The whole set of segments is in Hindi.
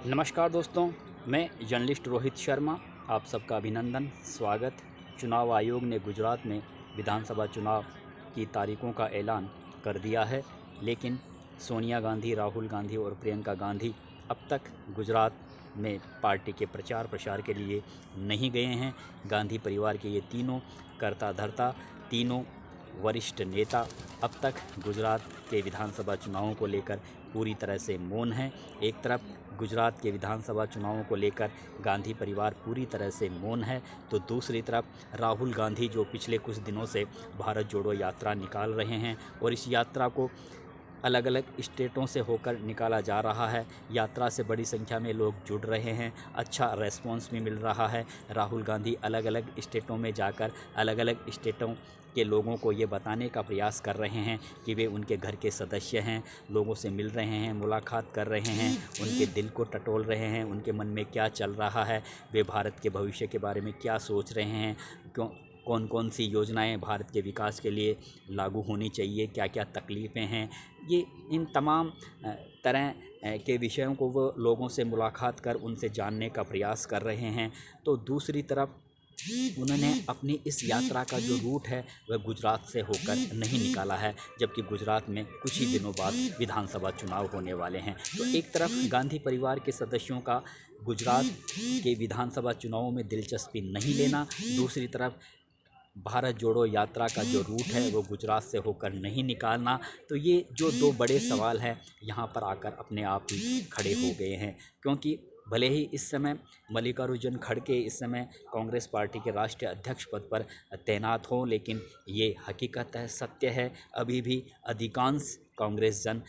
नमस्कार दोस्तों, मैं जर्नलिस्ट रोहित शर्मा। आप सबका अभिनंदन, स्वागत। चुनाव आयोग ने गुजरात में विधानसभा चुनाव की तारीखों का ऐलान कर दिया है, लेकिन सोनिया गांधी, राहुल गांधी और प्रियंका गांधी अब तक गुजरात में पार्टी के प्रचार प्रसार के लिए नहीं गए हैं। गांधी परिवार के ये तीनों कर्ता धर्ता, तीनों वरिष्ठ नेता अब तक गुजरात के विधानसभा चुनावों को लेकर पूरी तरह से मौन हैं। एक तरफ गुजरात के विधानसभा चुनावों को लेकर गांधी परिवार पूरी तरह से मौन है, तो दूसरी तरफ राहुल गांधी जो पिछले कुछ दिनों से भारत जोड़ो यात्रा निकाल रहे हैं और इस यात्रा को अलग अलग स्टेटों से होकर निकाला जा रहा है। यात्रा से बड़ी संख्या में लोग जुड़ रहे हैं, अच्छा रेस्पॉन्स भी मिल रहा है। राहुल गांधी अलग अलग स्टेटों में जाकर अलग अलग स्टेटों के लोगों को ये बताने का प्रयास कर रहे हैं कि वे उनके घर के सदस्य हैं, लोगों से मिल रहे हैं, मुलाकात कर रहे हैं, उनके दिल को टटोल रहे हैं, उनके मन में क्या चल रहा है, वे भारत के भविष्य के बारे में क्या सोच रहे हैं, कौन कौन सी योजनाएं भारत के विकास के लिए लागू होनी चाहिए, क्या क्या तकलीफ़ें हैं। ये इन तमाम तरह के विषयों को वो लोगों से मुलाकात कर उनसे जानने का प्रयास कर रहे हैं। तो दूसरी तरफ उन्होंने अपनी इस यात्रा का जो रूट है वह गुजरात से होकर नहीं निकाला है, जबकि गुजरात में कुछ ही दिनों बाद विधानसभा चुनाव होने वाले हैं। तो एक तरफ गांधी परिवार के सदस्यों का गुजरात के विधानसभा चुनावों में दिलचस्पी नहीं लेना, दूसरी तरफ भारत जोड़ो यात्रा का जो रूट है वो गुजरात से होकर नहीं निकालना। तो ये जो दो बड़े सवाल हैं यहाँ पर आकर अपने आप ही खड़े हो गए हैं, क्योंकि भले ही इस समय मल्लिकार्जुन खड़गे इस समय कांग्रेस पार्टी के राष्ट्रीय अध्यक्ष पद पर तैनात हों, लेकिन ये हकीकत है, सत्य है, अभी भी अधिकांश कांग्रेस जन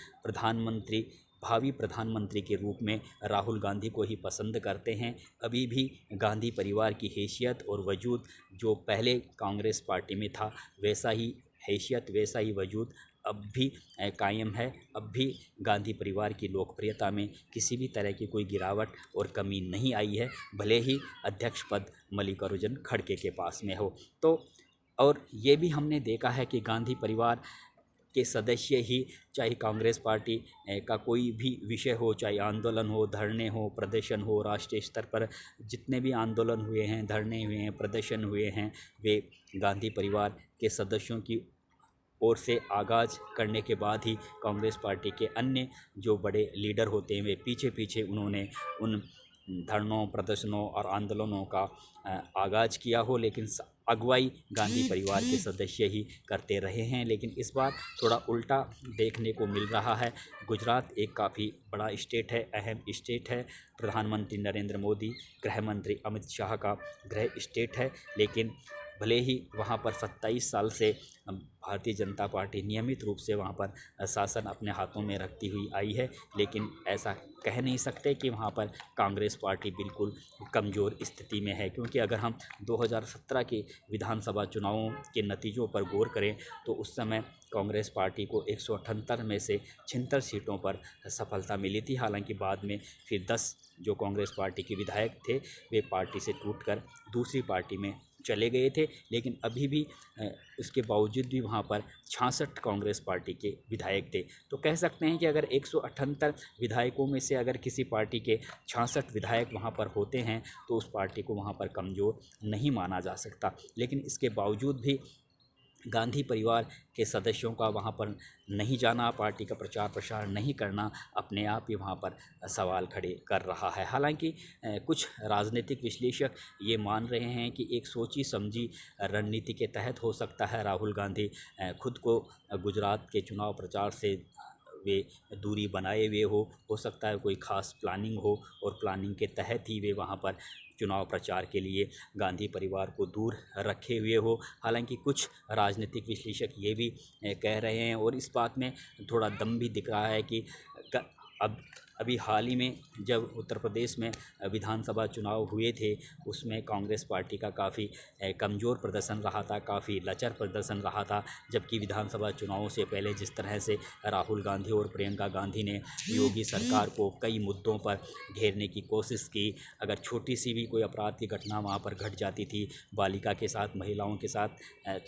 भावी प्रधानमंत्री के रूप में राहुल गांधी को ही पसंद करते हैं। अभी भी गांधी परिवार की हैसियत और वजूद जो पहले कांग्रेस पार्टी में था, वैसा ही हैसियत, वैसा ही वजूद अब भी कायम है। अब भी गांधी परिवार की लोकप्रियता में किसी भी तरह की कोई गिरावट और कमी नहीं आई है, भले ही अध्यक्ष पद मल्लिकार्जुन खड़गे के पास में हो। तो और ये भी हमने देखा है कि गांधी परिवार के सदस्य ही, चाहे कांग्रेस पार्टी का कोई भी विषय हो, चाहे आंदोलन हो, धरने हो, प्रदर्शन हो, राष्ट्रीय स्तर पर जितने भी आंदोलन हुए हैं, धरने हुए हैं, प्रदर्शन हुए हैं, वे गांधी परिवार के सदस्यों की ओर से आगाज़ करने के बाद ही कांग्रेस पार्टी के अन्य जो बड़े लीडर होते हैं वे पीछे पीछे उन्होंने उन धरनों, प्रदर्शनों और आंदोलनों का आगाज़ किया हो, लेकिन अगुवाई गांधी परिवार के सदस्य ही करते रहे हैं। लेकिन इस बार थोड़ा उल्टा देखने को मिल रहा है। गुजरात एक काफ़ी बड़ा स्टेट है, अहम स्टेट है, प्रधानमंत्री नरेंद्र मोदी, गृह मंत्री अमित शाह का गृह स्टेट है, लेकिन भले ही वहाँ पर 27 साल से भारतीय जनता पार्टी नियमित रूप से वहाँ पर शासन अपने हाथों में रखती हुई आई है, लेकिन ऐसा कह नहीं सकते कि वहाँ पर कांग्रेस पार्टी बिल्कुल कमज़ोर स्थिति में है, क्योंकि अगर हम 2017 के विधानसभा चुनावों के नतीजों पर गौर करें तो उस समय कांग्रेस पार्टी को 178 में से 76 सीटों पर सफलता मिली थी। हालांकि बाद में फिर 10 जो कांग्रेस पार्टी के विधायक थे वे पार्टी से टूटकर दूसरी पार्टी में चले गए थे, लेकिन अभी भी उसके बावजूद भी वहाँ पर 66 कांग्रेस पार्टी के विधायक थे। तो कह सकते हैं कि अगर 178 विधायकों में से अगर किसी पार्टी के 66 विधायक वहाँ पर होते हैं तो उस पार्टी को वहाँ पर कमज़ोर नहीं माना जा सकता। लेकिन इसके बावजूद भी गांधी परिवार के सदस्यों का वहाँ पर नहीं जाना, पार्टी का प्रचार प्रसार नहीं करना अपने आप ही वहाँ पर सवाल खड़े कर रहा है। हालांकि कुछ राजनीतिक विश्लेषक ये मान रहे हैं कि एक सोची समझी रणनीति के तहत हो सकता है राहुल गांधी खुद को गुजरात के चुनाव प्रचार से वे दूरी बनाए हुए हो सकता है कोई ख़ास प्लानिंग हो और प्लानिंग के तहत ही वे वहाँ पर चुनाव प्रचार के लिए गांधी परिवार को दूर रखे हुए हो। हालांकि कुछ राजनीतिक विश्लेषक ये भी कह रहे हैं और इस बात में थोड़ा दम भी दिख रहा है कि अभी हाल ही में जब उत्तर प्रदेश में विधानसभा चुनाव हुए थे उसमें कांग्रेस पार्टी का काफ़ी कमज़ोर प्रदर्शन रहा था, काफ़ी लचर प्रदर्शन रहा था, जबकि विधानसभा चुनावों से पहले जिस तरह से राहुल गांधी और प्रियंका गांधी ने योगी सरकार को कई मुद्दों पर घेरने की कोशिश की, अगर छोटी सी भी कोई अपराध की घटना वहाँ पर घट जाती थी, बालिका के साथ, महिलाओं के साथ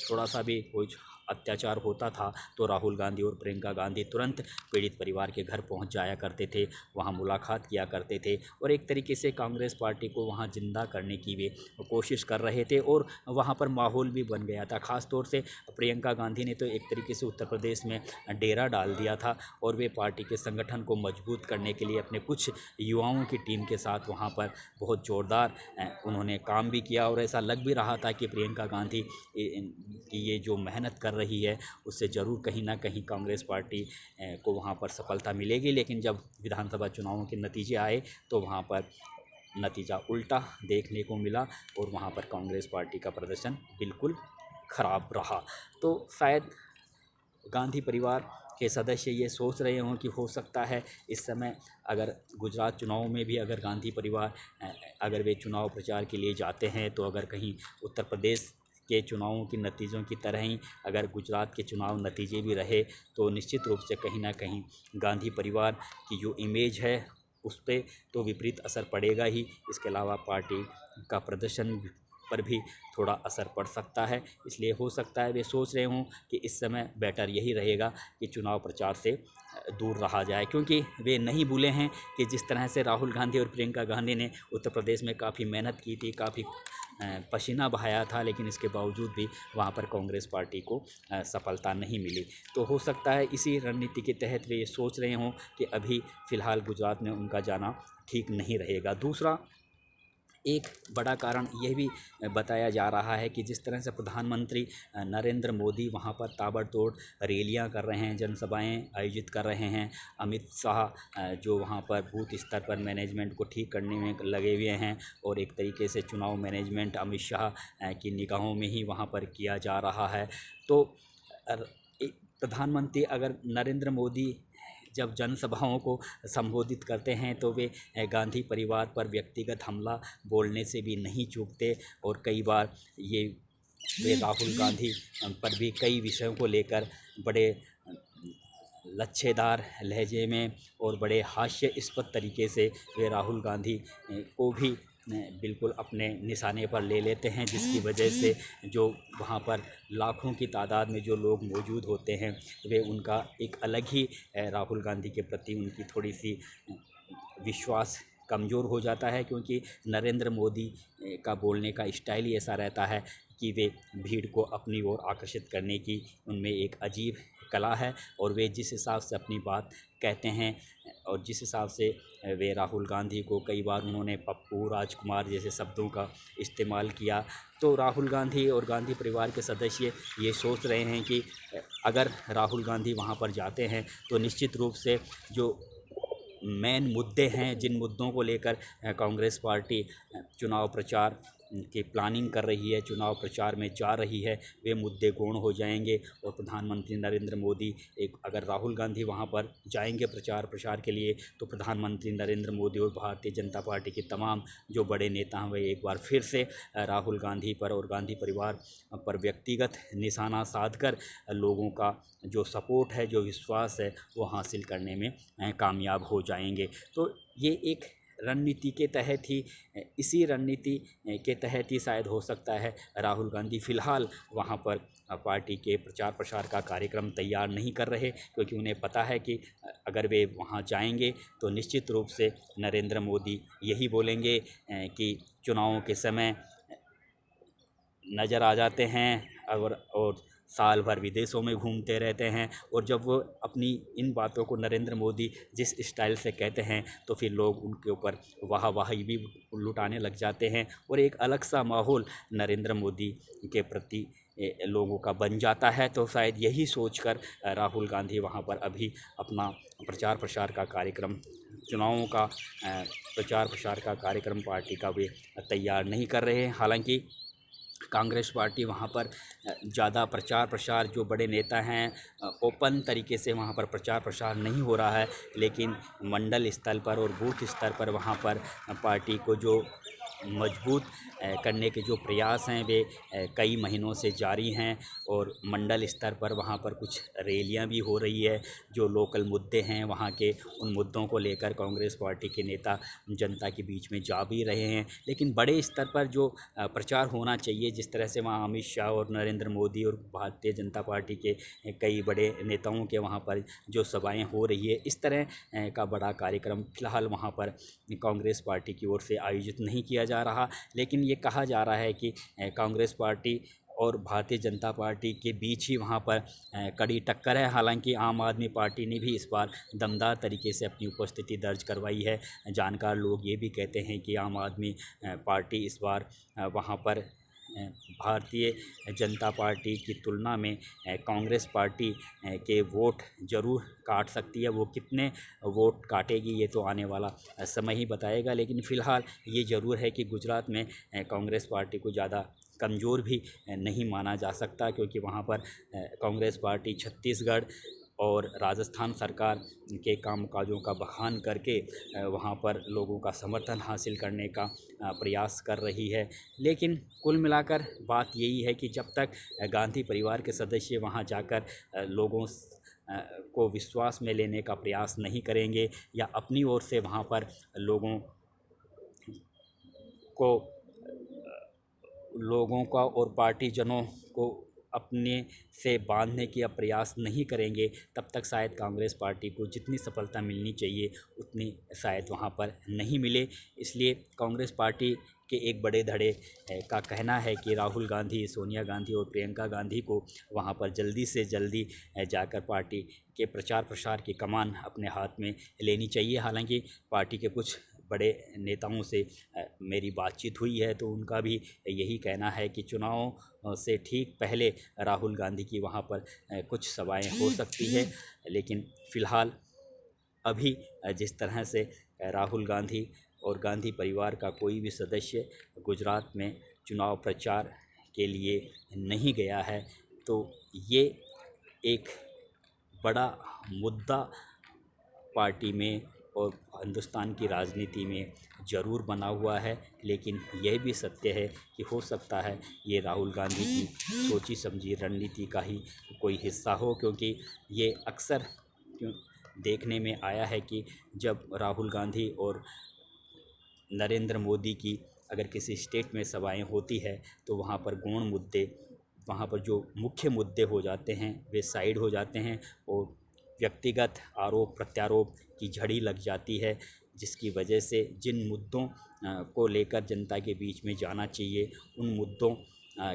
थोड़ा सा भी कोई अत्याचार होता था तो राहुल गांधी और प्रियंका गांधी तुरंत पीड़ित परिवार के घर पहुंच जाया करते थे, वहां मुलाकात किया करते थे और एक तरीके से कांग्रेस पार्टी को वहां जिंदा करने की वे कोशिश कर रहे थे और वहां पर माहौल भी बन गया था। ख़ास तौर से प्रियंका गांधी ने तो एक तरीके से उत्तर प्रदेश में डेरा डाल दिया था और वे पार्टी के संगठन को मजबूत करने के लिए अपने कुछ युवाओं की टीम के साथ वहां पर बहुत ज़ोरदार उन्होंने काम भी किया और ऐसा लग भी रहा था कि प्रियंका गांधी की ये जो मेहनत कर रही है उससे ज़रूर कहीं ना कहीं कांग्रेस पार्टी को वहाँ पर सफलता मिलेगी। लेकिन जब विधानसभा चुनावों के नतीजे आए तो वहाँ पर नतीजा उल्टा देखने को मिला और वहाँ पर कांग्रेस पार्टी का प्रदर्शन बिल्कुल ख़राब रहा। तो शायद गांधी परिवार के सदस्य ये सोच रहे हों कि हो सकता है इस समय अगर गुजरात चुनाव में भी अगर गांधी परिवार अगर वे चुनाव प्रचार के लिए जाते हैं तो अगर कहीं उत्तर प्रदेश के चुनावों के नतीजों की तरह ही अगर गुजरात के चुनाव नतीजे भी रहे तो निश्चित रूप से कहीं ना कहीं गांधी परिवार की जो इमेज है उस पर तो विपरीत असर पड़ेगा ही। इसके अलावा पार्टी का प्रदर्शन पर भी थोड़ा असर पड़ सकता है। इसलिए हो सकता है वे सोच रहे हों कि इस समय बेटर यही रहेगा कि चुनाव प्रचार से दूर रहा जाए, क्योंकि वे नहीं भूले हैं कि जिस तरह से राहुल गांधी और प्रियंका गांधी ने उत्तर प्रदेश में काफ़ी मेहनत की थी, काफ़ी पसीना बहाया था, लेकिन इसके बावजूद भी वहाँ पर कांग्रेस पार्टी को सफलता नहीं मिली। तो हो सकता है इसी रणनीति के तहत वे ये सोच रहे हों कि अभी फ़िलहाल गुजरात में उनका जाना ठीक नहीं रहेगा। दूसरा एक बड़ा कारण यह भी बताया जा रहा है कि जिस तरह से प्रधानमंत्री नरेंद्र मोदी वहां पर ताबड़तोड़ रैलियां कर रहे हैं, जनसभाएं आयोजित कर रहे हैं, अमित शाह जो वहां पर बूथ स्तर पर मैनेजमेंट को ठीक करने में लगे हुए हैं और एक तरीके से चुनाव मैनेजमेंट अमित शाह की निगाहों में ही वहां पर किया जा रहा है। तो प्रधानमंत्री अगर नरेंद्र मोदी जब जनसभाओं को संबोधित करते हैं तो वे गांधी परिवार पर व्यक्तिगत हमला बोलने से भी नहीं चूकते और कई बार वे राहुल गांधी पर भी कई विषयों को लेकर बड़े लच्छेदार लहजे में और बड़े हास्यास्पद तरीके से वे राहुल गांधी को भी बिल्कुल अपने निशाने पर ले लेते हैं, जिसकी वजह से जो वहाँ पर लाखों की तादाद में जो लोग मौजूद होते हैं वे उनका एक अलग ही राहुल गांधी के प्रति उनकी थोड़ी सी विश्वास कमज़ोर हो जाता है, क्योंकि नरेंद्र मोदी का बोलने का स्टाइल ही ऐसा रहता है कि वे भीड़ को अपनी ओर आकर्षित करने की उनमें एक अजीब कला है और वे जिस हिसाब से अपनी बात कहते हैं और जिस हिसाब से वे राहुल गांधी को कई बार उन्होंने पप्पू राजकुमार जैसे शब्दों का इस्तेमाल किया, तो राहुल गांधी और गांधी परिवार के सदस्य ये सोच रहे हैं कि अगर राहुल गांधी वहाँ पर जाते हैं तो निश्चित रूप से जो मेन मुद्दे हैं, जिन मुद्दों को लेकर कांग्रेस पार्टी चुनाव प्रचार की प्लानिंग कर रही है, चुनाव प्रचार में जा रही है, वे मुद्दे गौण हो जाएंगे और प्रधानमंत्री नरेंद्र मोदी अगर राहुल गांधी वहां पर जाएंगे प्रचार के लिए तो प्रधानमंत्री नरेंद्र मोदी और भारतीय जनता पार्टी के तमाम जो बड़े नेता हैं वे एक बार फिर से राहुल गांधी पर और गांधी परिवार पर व्यक्तिगत निशाना साधकर लोगों का जो सपोर्ट है, जो विश्वास है, वो हासिल करने में कामयाब हो जाएंगे। तो ये एक रणनीति के तहत ही, इसी रणनीति के तहत ही शायद हो सकता है राहुल गांधी फ़िलहाल वहां पर पार्टी के प्रचार प्रसार का कार्यक्रम तैयार नहीं कर रहे, क्योंकि उन्हें पता है कि अगर वे वहां जाएंगे तो निश्चित रूप से नरेंद्र मोदी यही बोलेंगे कि चुनावों के समय नज़र आ जाते हैं और साल भर विदेशों में घूमते रहते हैं, और जब वो अपनी इन बातों को नरेंद्र मोदी जिस स्टाइल से कहते हैं तो फिर लोग उनके ऊपर वाहवाही भी लुटाने लग जाते हैं और एक अलग सा माहौल नरेंद्र मोदी के प्रति लोगों का बन जाता है। तो शायद यही सोचकर राहुल गांधी वहाँ पर अभी अपना प्रचार प्रसार का कार्यक्रम, चुनावों का प्रचार प्रसार का कार्यक्रम पार्टी का वे तैयार नहीं कर रहे हैं। हालांकि कांग्रेस पार्टी वहाँ पर ज़्यादा प्रचार प्रसार, जो बड़े नेता हैं ओपन तरीके से वहाँ पर प्रचार प्रसार नहीं हो रहा है, लेकिन मंडल स्तर पर और बूथ स्तर पर वहाँ पर पार्टी को जो मजबूत करने के जो प्रयास हैं वे कई महीनों से जारी हैं और मंडल स्तर पर वहाँ पर कुछ रैलियाँ भी हो रही है। जो लोकल मुद्दे हैं वहाँ के, उन मुद्दों को लेकर कांग्रेस पार्टी के नेता जनता के बीच में जा भी रहे हैं। लेकिन बड़े स्तर पर जो प्रचार होना चाहिए, जिस तरह से वहाँ अमित शाह और नरेंद्र मोदी और भारतीय जनता पार्टी के कई बड़े नेताओं के वहाँ पर जो सभाएं हो रही है, इस तरह का बड़ा कार्यक्रम फ़िलहाल वहाँ पर कांग्रेस पार्टी की ओर से आयोजित नहीं किया जा रहा। लेकिन ये कहा जा रहा है कि कांग्रेस पार्टी और भारतीय जनता पार्टी के बीच ही वहाँ पर कड़ी टक्कर है। हालांकि आम आदमी पार्टी ने भी इस बार दमदार तरीके से अपनी उपस्थिति दर्ज करवाई है। जानकार लोग ये भी कहते हैं कि आम आदमी पार्टी इस बार वहाँ पर भारतीय जनता पार्टी की तुलना में कांग्रेस पार्टी के वोट ज़रूर काट सकती है। वो कितने वोट काटेगी ये तो आने वाला समय ही बताएगा। लेकिन फ़िलहाल ये ज़रूर है कि गुजरात में कांग्रेस पार्टी को ज़्यादा कमज़ोर भी नहीं माना जा सकता, क्योंकि वहाँ पर कांग्रेस पार्टी छत्तीसगढ़ और राजस्थान सरकार के कामकाजों का बखान करके वहाँ पर लोगों का समर्थन हासिल करने का प्रयास कर रही है। लेकिन कुल मिलाकर बात यही है कि जब तक गांधी परिवार के सदस्य वहाँ जाकर लोगों को विश्वास में लेने का प्रयास नहीं करेंगे या अपनी ओर से वहाँ पर लोगों का और पार्टी जनों को अपने से बांधने की प्रयास नहीं करेंगे, तब तक शायद कांग्रेस पार्टी को जितनी सफलता मिलनी चाहिए उतनी शायद वहाँ पर नहीं मिले। इसलिए कांग्रेस पार्टी के एक बड़े धड़े का कहना है कि राहुल गांधी, सोनिया गांधी और प्रियंका गांधी को वहाँ पर जल्दी से जल्दी जाकर पार्टी के प्रचार प्रसार की कमान अपने हाथ में लेनी चाहिए। हालांकि पार्टी के कुछ बड़े नेताओं से मेरी बातचीत हुई है, तो उनका भी यही कहना है कि चुनाव से ठीक पहले राहुल गांधी की वहाँ पर कुछ सभाएं हो सकती है। लेकिन फ़िलहाल अभी जिस तरह से राहुल गांधी और गांधी परिवार का कोई भी सदस्य गुजरात में चुनाव प्रचार के लिए नहीं गया है, तो ये एक बड़ा मुद्दा पार्टी में और हिंदुस्तान की राजनीति में ज़रूर बना हुआ है। लेकिन यह भी सत्य है कि हो सकता है ये राहुल गांधी की सोची समझी रणनीति का ही कोई हिस्सा हो, क्योंकि ये अक्सर देखने में आया है कि जब राहुल गांधी और नरेंद्र मोदी की अगर किसी स्टेट में सभाएं होती है तो वहाँ पर गौण मुद्दे, वहाँ पर जो मुख्य मुद्दे हो जाते हैं वे साइड हो जाते हैं और व्यक्तिगत आरोप प्रत्यारोप की झड़ी लग जाती है, जिसकी वजह से जिन मुद्दों को लेकर जनता के बीच में जाना चाहिए उन मुद्दों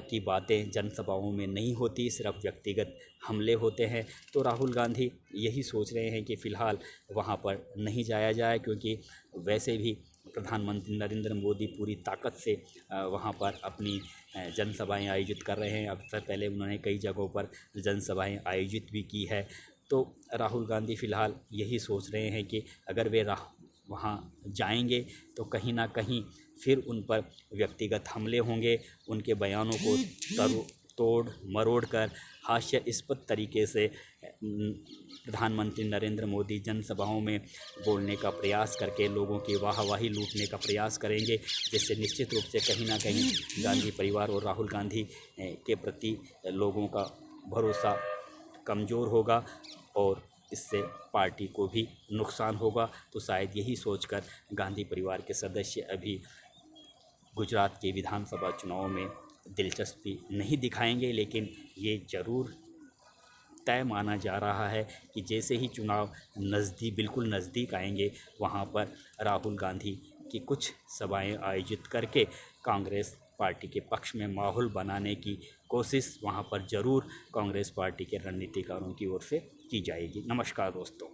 की बातें जनसभाओं में नहीं होती, सिर्फ व्यक्तिगत हमले होते हैं। तो राहुल गांधी यही सोच रहे हैं कि फ़िलहाल वहाँ पर नहीं जाया जाए, क्योंकि वैसे भी प्रधानमंत्री नरेंद्र मोदी पूरी ताकत से वहाँ पर अपनी जनसभाएं आयोजित कर रहे हैं। अक्सर पहले उन्होंने कई जगहों पर जनसभाएं आयोजित भी की है। तो राहुल गांधी फ़िलहाल यही सोच रहे हैं कि अगर वे वहाँ जाएंगे तो कहीं ना कहीं फिर उन पर व्यक्तिगत हमले होंगे, उनके बयानों को तोड़ मरोड़ कर हास्यास्पद तरीके से प्रधानमंत्री नरेंद्र मोदी जनसभाओं में बोलने का प्रयास करके लोगों की वाहवाही लूटने का प्रयास करेंगे, जिससे निश्चित रूप से कहीं ना कहीं गांधी परिवार और राहुल गांधी के प्रति लोगों का भरोसा कमज़ोर होगा और इससे पार्टी को भी नुकसान होगा। तो शायद यही सोचकर गांधी परिवार के सदस्य अभी गुजरात के विधानसभा चुनाव में दिलचस्पी नहीं दिखाएंगे। लेकिन ये ज़रूर तय माना जा रहा है कि जैसे ही चुनाव बिल्कुल नज़दीक आएंगे, वहाँ पर राहुल गांधी की कुछ सभाएं आयोजित करके कांग्रेस पार्टी के पक्ष में माहौल बनाने की कोशिश वहाँ पर ज़रूर कांग्रेस पार्टी के रणनीतिकारों की ओर से की जाएगी। नमस्कार दोस्तों।